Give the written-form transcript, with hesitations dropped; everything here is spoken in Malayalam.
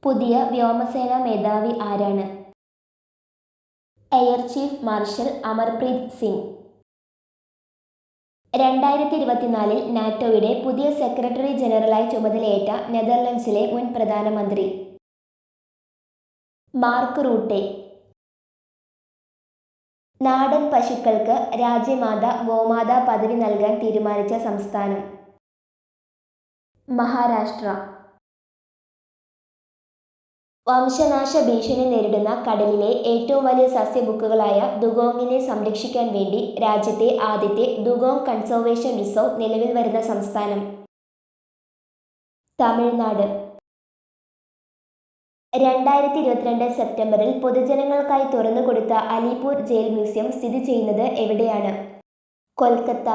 പുതിയ വ്യോമസേനാ മേധാവി ആരാണ്? Air chief marshal Amarpreet Singh. 2024 നാറ്റോയുടെ പുതിയ സെക്രട്ടറി ജനറലായി ചുമതലയേറ്റ നെതർലൻഡ്സിലെ മുൻ പ്രധാനമന്ത്രി മാർക്ക് റൂട്ടെ. നാടൻ പശുക്കൾക്ക് രാജ്യമാതാ ഗോമാതാ പദവി നൽകാൻ തീരുമാനിച്ച സംസ്ഥാനം മഹാരാഷ്ട്ര. വംശനാശ ഭീഷണി നേരിടുന്ന കടലിലെ ഏറ്റവും വലിയ സസ്യബുക്കുകളായ ദുഗോങ്ങിനെ സംരക്ഷിക്കാൻ വേണ്ടി രാജ്യത്തെ ആദ്യത്തെ ദുഗോങ് കൺസർവേഷൻ റിസർവ് നിലവിൽ വരുന്ന സംസ്ഥാനം തമിഴ്നാട്. 2022 സെപ്റ്റംബറിൽ പൊതുജനങ്ങൾക്കായി തുറന്നുകൊടുത്ത അലിപൂർ ജയിൽ മ്യൂസിയം സ്ഥിതി ചെയ്യുന്നത് എവിടെയാണ്? കൊൽക്കത്ത.